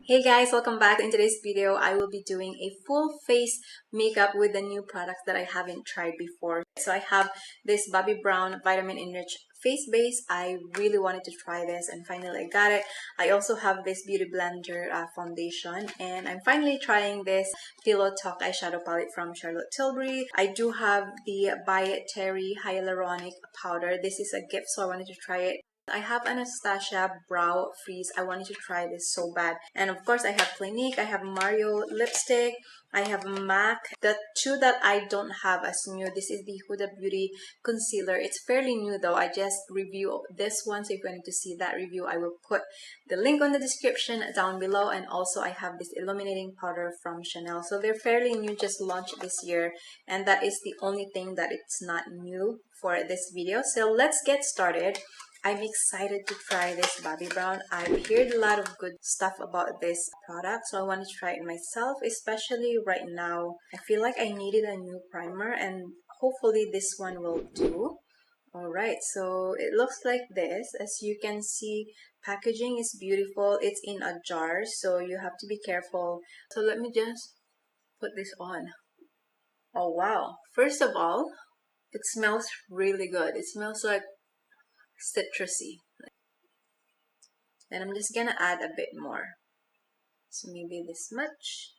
Hey guys, welcome back. In today's video, I will be doing a full face makeup with the new products that I haven't tried before. So I have this Bobbi Brown Vitamin Enriched face base. I really wanted to try this and finally I got it. I also have this Beauty Blender foundation and I'm finally trying this Pillow Talk eyeshadow palette from Tilbury. I do have the By Terry Hyaluronic powder. This is a gift, so I wanted to try it. I have Anastasia Brow Freeze. I wanted to try this so bad. And of course, I have Clinique, I have Mario lipstick, I have MAC. The two that I don't have as new, this is the Huda Beauty Concealer. It's fairly new though. I just reviewed this one, so if you want to see that review, I will put the link on the description down below. And also, I have this illuminating powder from Chanel. So they're fairly new, just launched this year. And that is the only thing that it's not new for this video. So let's get started. I'm excited to try this Bobbi Brown. I've heard a lot of good stuff about this product, so I want to try it myself, especially right now. I feel like I needed a new primer and hopefully this one will do. Alright, so it looks like this. As you can see, packaging is beautiful. It's in a jar, so you have to be careful. So let me just put this on. Oh wow. First of all, it smells really good. It smells like citrusy. And I'm just gonna add a bit more, so maybe this much.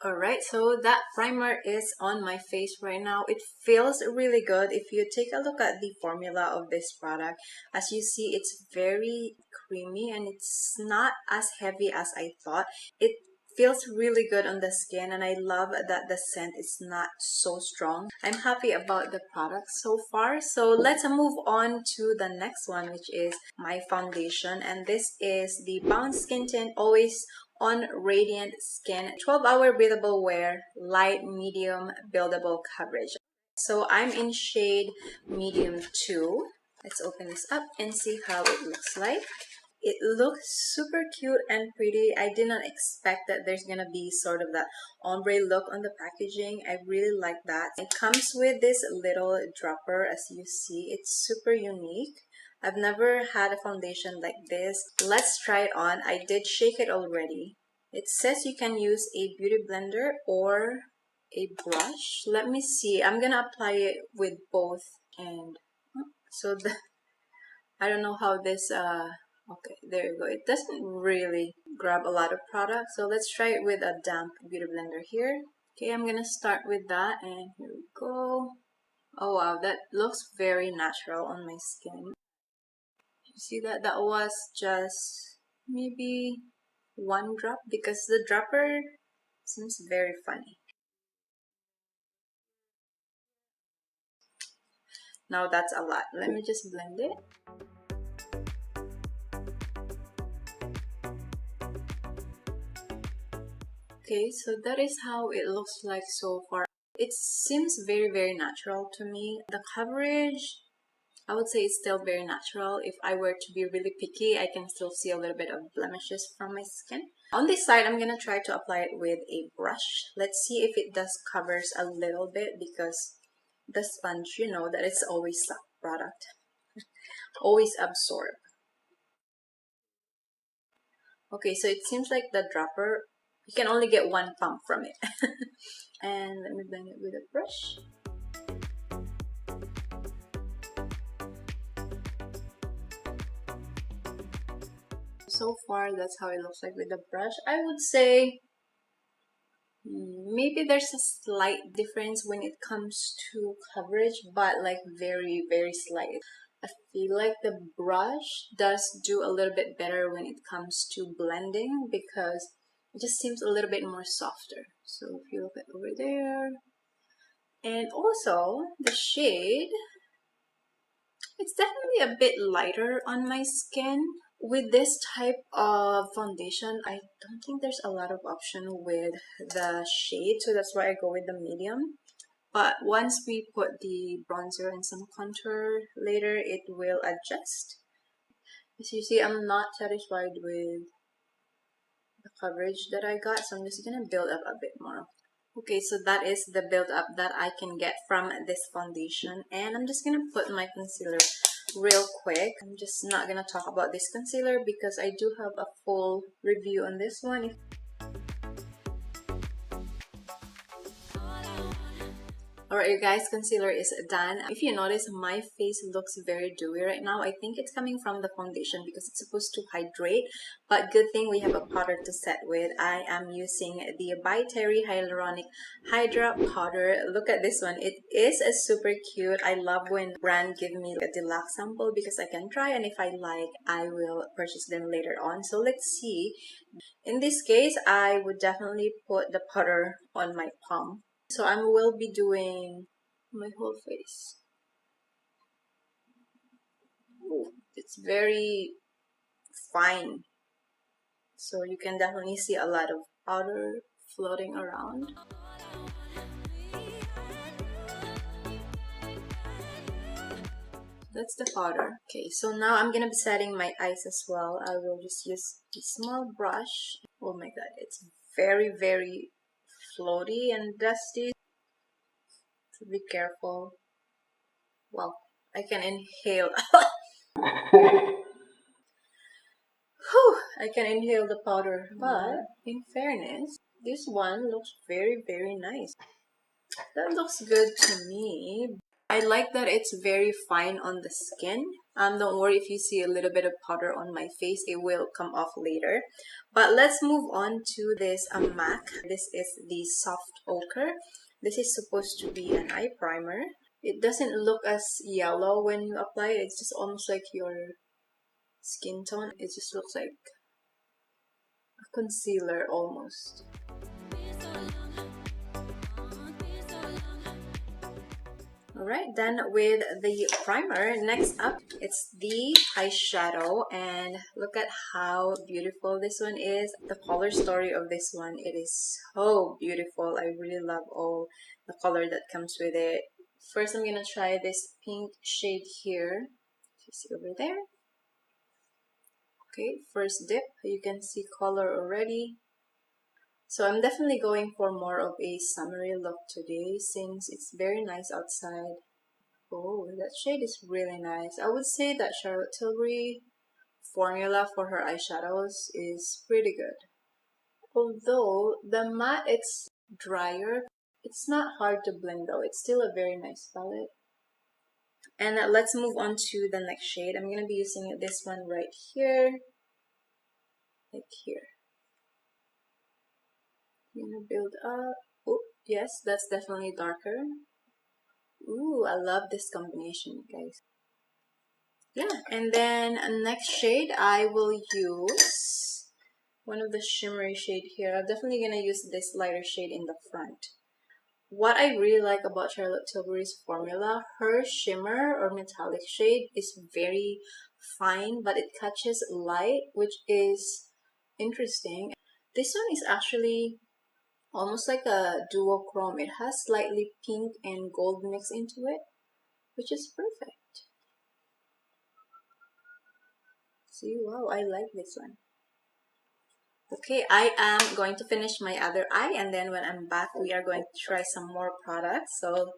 Alright, so that primer is on my face right now. It feels really good. If you take a look at the formula of this product, as you see, it's very creamy and it's not as heavy as I thought. It feels really good on the skin and I love that the scent is not so strong. I'm happy about the product so far. So let's move on to the next one, which is my foundation, and this is the Bounce Skin Tint Always On Radiant Skin 12-Hour Breathable Wear Light Medium Buildable Coverage. So I'm in shade medium 2. Let's open this up and see how it looks like. It looks super cute and pretty. I did not expect that there's gonna be sort of that ombre look on the packaging. I really like that. It comes with this little dropper, as you see. It's super unique. I've never had a foundation like this. Let's try it on. I did shake it already. It says you can use a beauty blender or a brush. Let me see. I'm gonna apply it with both. And so I don't know how this okay, there you go. It doesn't really grab a lot of product, so let's try it with a damp beauty blender here. Okay, I'm gonna start with that, and here we go. Oh wow, that looks very natural on my skin. You see that? That was just maybe one drop because the dropper seems very funny. Now that's a lot. Let me just blend it. Okay, so that is how it looks like so far. It seems very natural to me. The coverage, I would say it's still very natural. If I were to be really picky, I can still see a little bit of blemishes from my skin. On this side, I'm gonna try to apply it with a brush. Let's see if it does covers a little bit because the sponge, you know that it's always suck product. Always absorb. Okay, so it seems like the dropper, you can only get one pump from it. And let me blend it with a brush. So far, that's how it looks like with the brush. I would say maybe there's a slight difference when it comes to coverage, but like very slight. I feel like the brush does do a little bit better when it comes to blending because it just seems a little bit more softer. So if you look at over there, and also the shade, it's definitely a bit lighter on my skin. With this type of foundation, I don't think there's a lot of option with the shade, so that's why I go with the medium. But once we put the bronzer and some contour later, it will adjust. As you see, I'm not satisfied with the coverage that I got, so I'm just gonna build up a bit more. Okay, so that is the build up that I can get from this foundation, and I'm just gonna put my concealer real quick. I'm just not gonna talk about this concealer because I do have a full review on this one. Alright you guys, concealer is done. If you notice, my face looks very dewy right now. I think it's coming from the foundation because it's supposed to hydrate. But good thing we have a powder to set with. I am using the By Terry Hyaluronic Hydra-Powder. Look at this one. It is a super cute. I love when brand give me a deluxe sample because I can try, and if I like, I will purchase them later on. So let's see. In this case, I would definitely put the powder on my palm. So I will be doing my whole face. Ooh, it's very fine. So you can definitely see a lot of powder floating around. That's the powder. Okay, so now I'm gonna be setting my eyes as well. I will just use a small brush. Oh my god, it's very, very floaty and dusty. So be careful. Wow, I can inhale. Whew, I can inhale the powder. But in fairness, this one looks very, very nice. That looks good to me. I like that it's very fine on the skin. Don't worry if you see a little bit of powder on my face, it will come off later. But let's move on to this MAC. This is the Soft Ochre. This is supposed to be an eye primer. It doesn't look as yellow when you apply it. It's just almost like your skin tone. It just looks like a concealer almost. Alright, then with the primer, next up, it's the eyeshadow, and look at how beautiful this one is. The color story of this one, it is so beautiful. I really love all the color that comes with it. First, I'm gonna try this pink shade here. You see over there? Okay, first dip, you can see color already. So I'm definitely going for more of a summery look today since it's very nice outside. Oh, that shade is really nice. I would say that Charlotte Tilbury formula for her eyeshadows is pretty good. Although the matte, it's drier. It's not hard to blend though. It's still a very nice palette. And let's move on to the next shade. I'm going to be using this one right here. Like here. I'm gonna build up. Oh, yes, that's definitely darker. Ooh, I love this combination, guys. Yeah, and then next shade, I will use one of the shimmery shade here. I'm definitely gonna use this lighter shade in the front. What I really like about Charlotte Tilbury's formula, her shimmer or metallic shade is very fine, but it catches light, which is interesting. This one is actually almost like a duochrome. It has slightly pink and gold mixed into it, which is perfect. See, wow, I like this one. Okay, I am going to finish my other eye, and then when I'm back, we are going to try some more products. So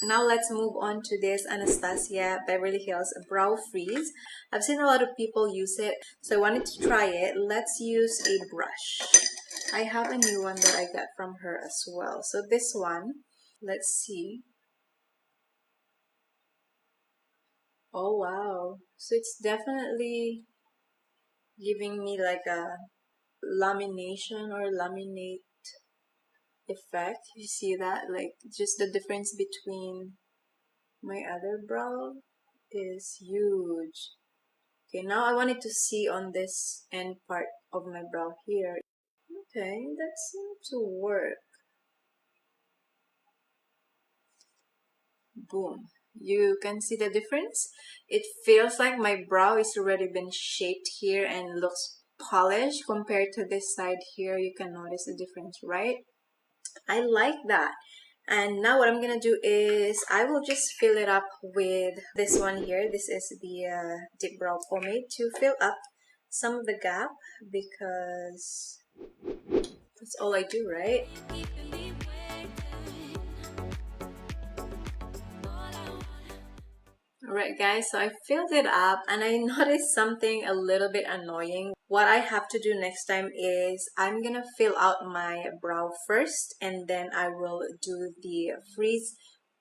now let's move on to this Anastasia Beverly Hills Brow Freeze. I've seen a lot of people use it, so I wanted to try it. Let's use a brush. I have a new one that I got from her as well. So this one, let's see. Oh wow. So it's definitely giving me like a lamination or laminate effect. You see that? Like just the difference between my other brow is huge. Okay, now I wanted to see on this end part of my brow here. Okay, that seems to work. Boom. You can see the difference. It feels like my brow is already been shaped here and looks polished compared to this side here. You can notice the difference, right? I like that. And now what I'm gonna do is I will just fill it up with this one here. This is the DIPBROW Pomade to fill up some of the gap because that's all I do, right? Alright guys, so I filled it up and I noticed something a little bit annoying. What I have to do next time is I'm gonna fill out my brow first and then I will do the freeze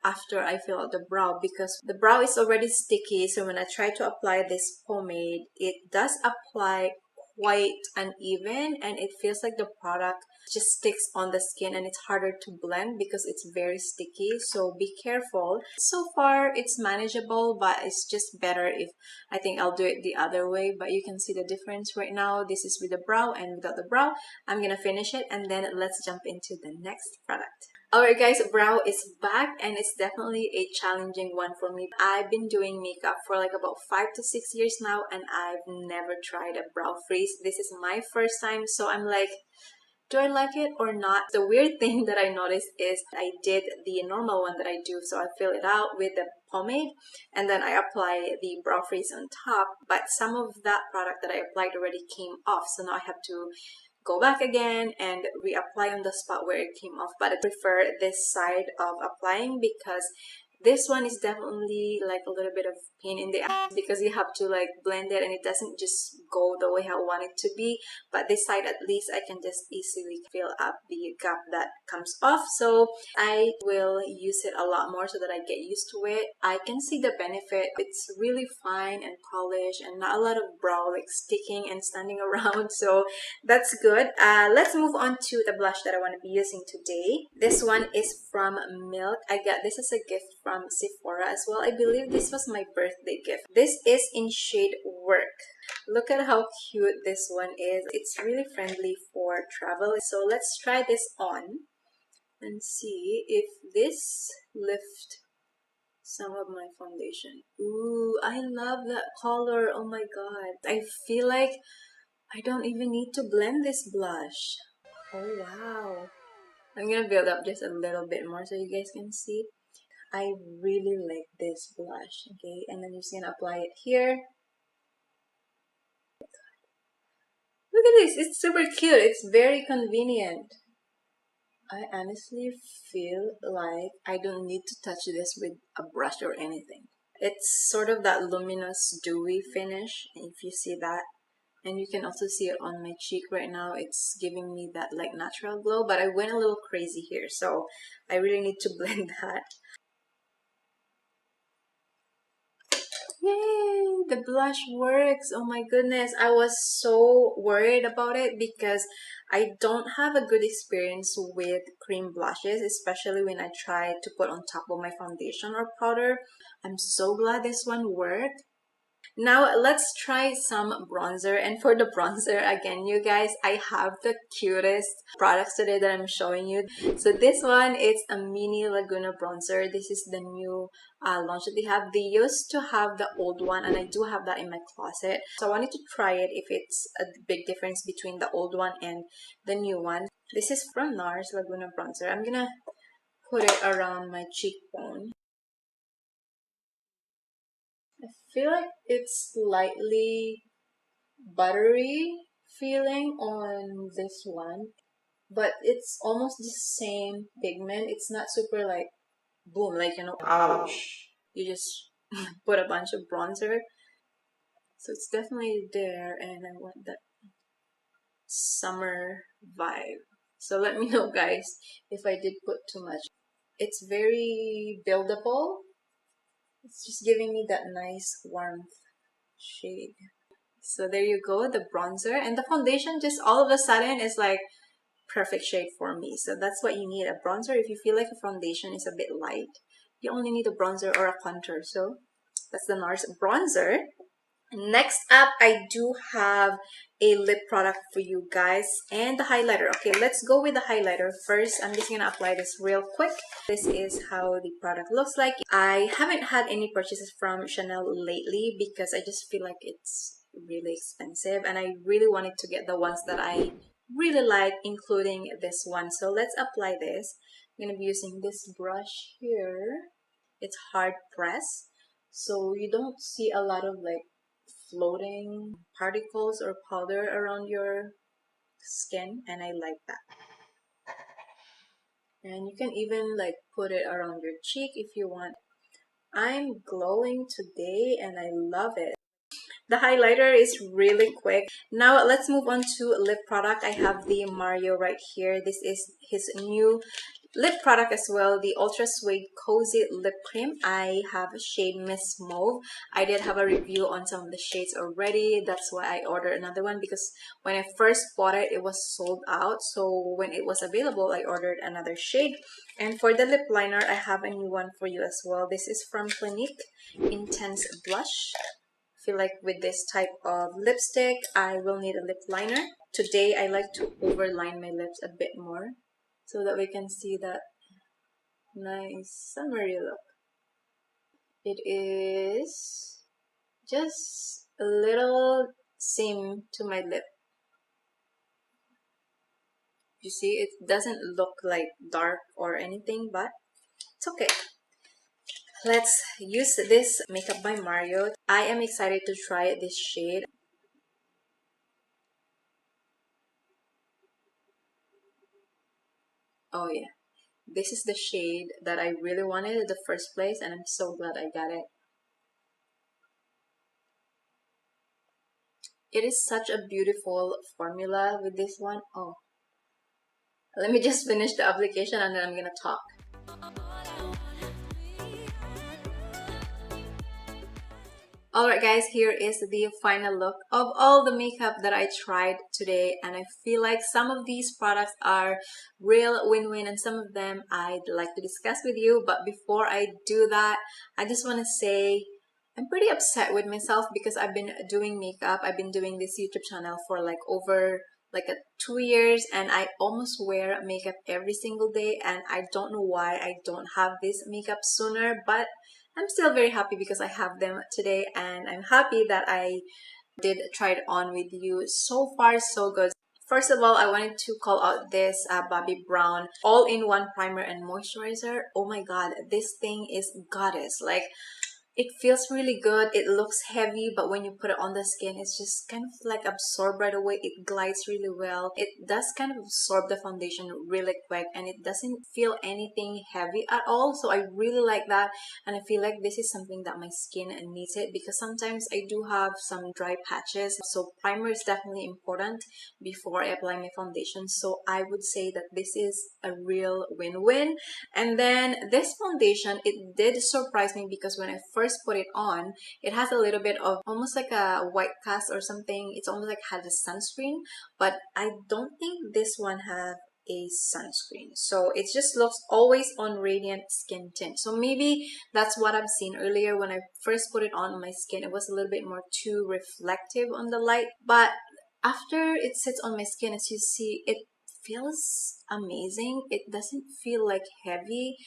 after I fill out the brow, because the brow is already sticky. So when I try to apply this pomade, it does apply quite uneven and it feels like the product just sticks on the skin and it's harder to blend because it's very sticky. So be careful. So far it's manageable, but it's just better if I think I'll do it the other way. But you can see the difference right now. This is with the brow and without the brow. I'm gonna finish it and then let's jump into the next product. Alright guys, brow is back and it's definitely a challenging one for me. I've been doing makeup for like about 5 to 6 years now and I've never tried a brow freeze. This is my first time, so I'm like, do I like it or not? The weird thing that I noticed is I did the normal one that I do. So I fill it out with the pomade and then I apply the brow freeze on top. But some of that product that I applied already came off. So now I have to go back again and reapply on the spot where it came off. But I prefer this side of applying because this one is definitely like a little bit of pain in the ass because you have to like blend it and it doesn't just go the way I want it to be. But this side at least I can just easily fill up the gap that comes off. So I will use it a lot more so that I get used to it. I can see the benefit. It's really fine and polished and not a lot of brow like sticking and standing around. So that's good. Let's move on to the blush that I want to be using today. This one is from Milk. I got this as a gift from Sephora as well. I believe this was my birthday gift. This is in shade Werk. Look at how cute this one is. It's really friendly for travel. So let's try this on and see if this lifts some of my foundation. Ooh, I love that color. Oh my god. I feel like I don't even need to blend this blush. Oh wow. I'm gonna build up just a little bit more so you guys can see. I really like this blush, okay? And then you're just gonna apply it here. Look at this, it's super cute. It's very convenient. I honestly feel like I don't need to touch this with a brush or anything. It's sort of that luminous dewy finish, if you see that. And you can also see it on my cheek right now. It's giving me that like natural glow, but I went a little crazy here, so I really need to blend that. Yay! The blush works! Oh my goodness, I was so worried about it because I don't have a good experience with cream blushes, especially when I try to put on top of my foundation or powder. I'm so glad this one worked. Now let's try some bronzer, and for the bronzer again you guys, I have the cutest products today that I'm showing you. So this one, it's a mini Laguna bronzer. This is the new launch that they have. They used to have the old one and I do have that in my closet, so I wanted to try it if it's a big difference between the old one and the new one. This is from NARS Laguna bronzer. I'm gonna put it around my cheekbone. I feel like it's slightly buttery feeling on this one, but it's almost the same pigment. It's not super like boom, like, you know, ouch. You just put a bunch of bronzer. So it's definitely there and I want that summer vibe. So let me know guys if I did put too much. It's very buildable. It's just giving me that nice warmth shade. So there you go, the bronzer, and the foundation just all of a sudden is like perfect shade for me. So that's what you need, a bronzer. If you feel like a foundation is a bit light, you only need a bronzer or a contour. So that's the NARS bronzer. Next up, I do have a lip product for you guys and the highlighter. Okay, let's go with the highlighter first. I'm just gonna apply this real quick. This is how the product looks like. I haven't had any purchases from Chanel lately because I just feel like it's really expensive and I really wanted to get the ones that I really like, including this one. So let's apply this. I'm gonna be using this brush here. It's hard press, so you don't see a lot of like floating particles or powder around your skin, and I like that. And you can even like put it around your cheek if you want I'm glowing today and I love it. The highlighter is really quick. Now let's move on to lip product. I have the Mario right here. This is his new lip product as well, the Ultra Suede Cozy Lip Cream. I have shade Miss Mauve. I did have a review on some of the shades already. That's why I ordered another one, because when I first bought it, it was sold out. So when it was available, I ordered another shade. And for the lip liner, I have a new one for you as well. This is from Clinique Intense Blush. I feel like with this type of lipstick, I will need a lip liner. Today, I like to overline my lips a bit more so that we can see that nice summery look. It is just a little seam to my lip. You see, it doesn't look like dark or anything, but it's okay. Let's use this Makeup by Mario. I am excited to try this shade. Oh yeah, this is the shade that I really wanted in the first place, and I'm so glad I got it. It is such a beautiful formula with this one. Oh, let me just finish the application and then I'm gonna talk. Alright guys, here is the final look of all the makeup that I tried today, and I feel like some of these products are real win-win and some of them I'd like to discuss with you. But before I do that, I just want to say I'm pretty upset with myself because I've been doing makeup. I've been doing this YouTube channel for like over 2 years, and I almost wear makeup every single day, and I don't know why I don't have this makeup sooner, but I'm still very happy because I have them today, and I'm happy that I did try it on with you. So far, so good. First of all, I wanted to call out this Bobbi Brown all-in-one primer and moisturizer. Oh my god, this thing is goddess. Like, it feels really good. It looks heavy, but when you put it on the skin, it's just kind of like absorbed right away. It glides really well. It does kind of absorb the foundation really quick, and it doesn't feel anything heavy at all. So I really like that, and I feel like this is something that my skin needs it, because sometimes I do have some dry patches. So primer is definitely important before I apply my foundation. So I would say that this is a real win-win. And then this foundation, it did surprise me because when I first put it on, it has a little bit of almost like a white cast or something. It's almost like it has a sunscreen, but I don't think this one have a sunscreen. So it just looks always on radiant skin tint. So maybe that's what I've seen earlier when I first put it on my skin. It was a little bit more too reflective on the light, but after it sits on my skin, as you see, it feels amazing. It doesn't feel like heavy.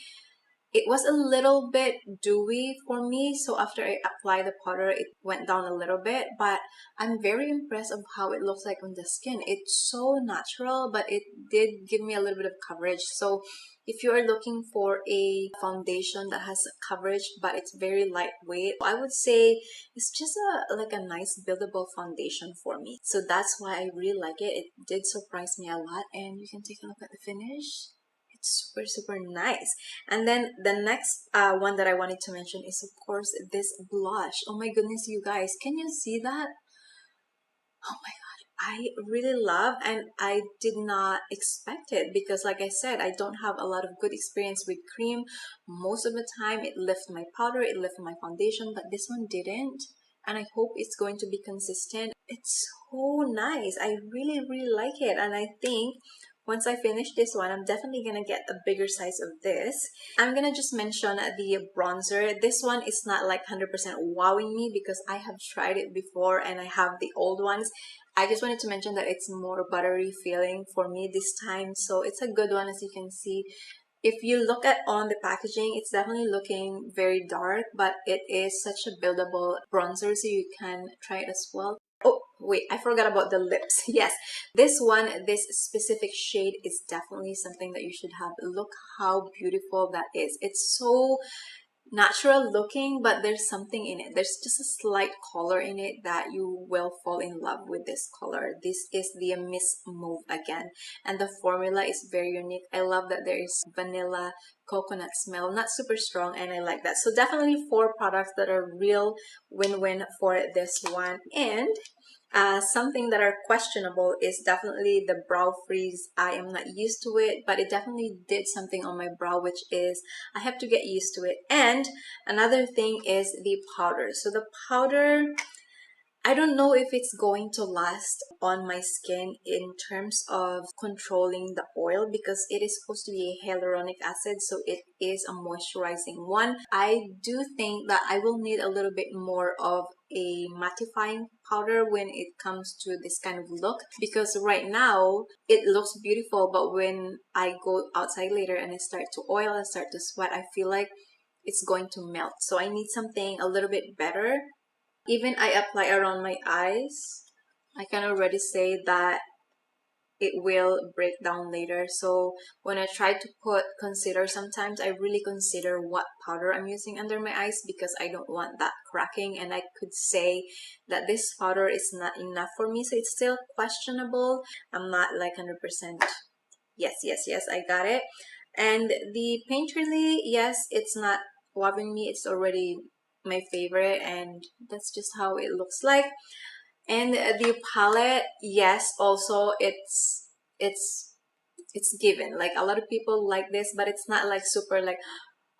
It was a little bit dewy for me, so after I applied the powder, it went down a little bit, but I'm very impressed of how it looks like on the skin. It's so natural, but it did give me a little bit of coverage. So if you are looking for a foundation that has coverage but it's very lightweight, I would say it's just like a nice buildable foundation for me. So that's why I really like it. It did surprise me a lot, and you can take a look at the finish. It's super nice. And then the next one that I wanted to mention is, of course, this blush. Oh my goodness, you guys, can you see that? Oh my god, I really love, and I did not expect it because, like I said, I don't have a lot of good experience with cream. Most of the time it lifted my powder, it lifted my foundation, but this one didn't, and I hope it's going to be consistent. It's so nice. I really like it, and I think once I finish this one, I'm definitely gonna get a bigger size of this. I'm gonna just mention the bronzer. This one is not like 100% wowing me because I have tried it before and I have the old ones. I just wanted to mention that it's more buttery feeling for me this time, so it's a good one. As you can see, if you look at on the packaging, it's definitely looking very dark, but it is such a buildable bronzer, so you can try it as well. Oh, wait, I forgot about the lips. Yes, this one, this specific shade is definitely something that you should have. Look how beautiful that is. It's so natural looking, but there's something in it. There's just a slight color in it that you will fall in love with this color. This is the Miss Mauve again, and the formula is very unique. I love that there is vanilla coconut smell, not super strong, and I like that. So definitely 4 products that are real win-win for this one. And something that are questionable is definitely the brow freeze. I am not used to it, but it definitely did something on my brow, which is I have to get used to it. And another thing is the powder. So the powder, I don't know if it's going to last on my skin in terms of controlling the oil, because it is supposed to be a hyaluronic acid, so it is a moisturizing one. I do think that I will need a little bit more of a mattifying powder when it comes to this kind of look, because right now it looks beautiful, but when I go outside later and I start to oil and start to sweat, I feel like it's going to melt. So I need something a little bit better. Even I apply around my eyes, I can already say that it will break down later. So when I try to put concealer, sometimes I really consider what powder I'm using under my eyes, because I don't want that cracking, and I could say that this powder is not enough for me, so it's still questionable. I'm not like 100%. Yes, I got it. And the Painterly, yes, it's not loving me. It's already my favorite, and that's just how it looks like. And the palette, yes, also it's given. Like a lot of people like this, but it's not like super like,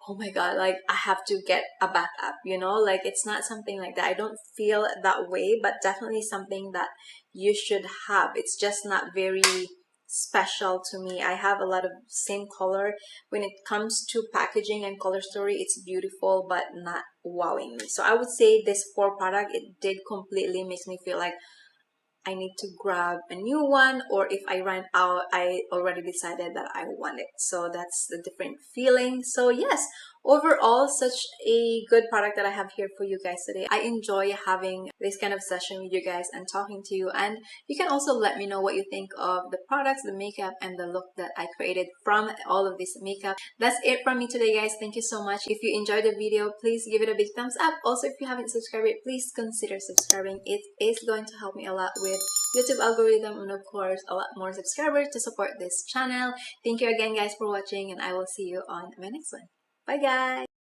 oh my god, like I have to get a backup, you know, like it's not something like that. I don't feel that way, but definitely something that you should have. It's just not very special to me. I have a lot of same color. When it comes to packaging and color story, it's beautiful but not wowing me. So I would say this 4 product, it did completely makes me feel like I need to grab a new one, or if I run out, I already decided that I want it. So that's the different feeling. So yes, overall, such a good product that I have here for you guys today. I enjoy having this kind of session with you guys and talking to you, and you can also let me know what you think of the products, the makeup, and the look that I created from all of this makeup. That's it from me today, guys. Thank you so much. If you enjoyed the video, please give it a big thumbs up. Also, if you haven't subscribed yet, please consider subscribing. It is going to help me a lot with YouTube algorithm, and of course a lot more subscribers to support this channel. Thank you again, guys, for watching, and I will see you on my next one. Bye, guys.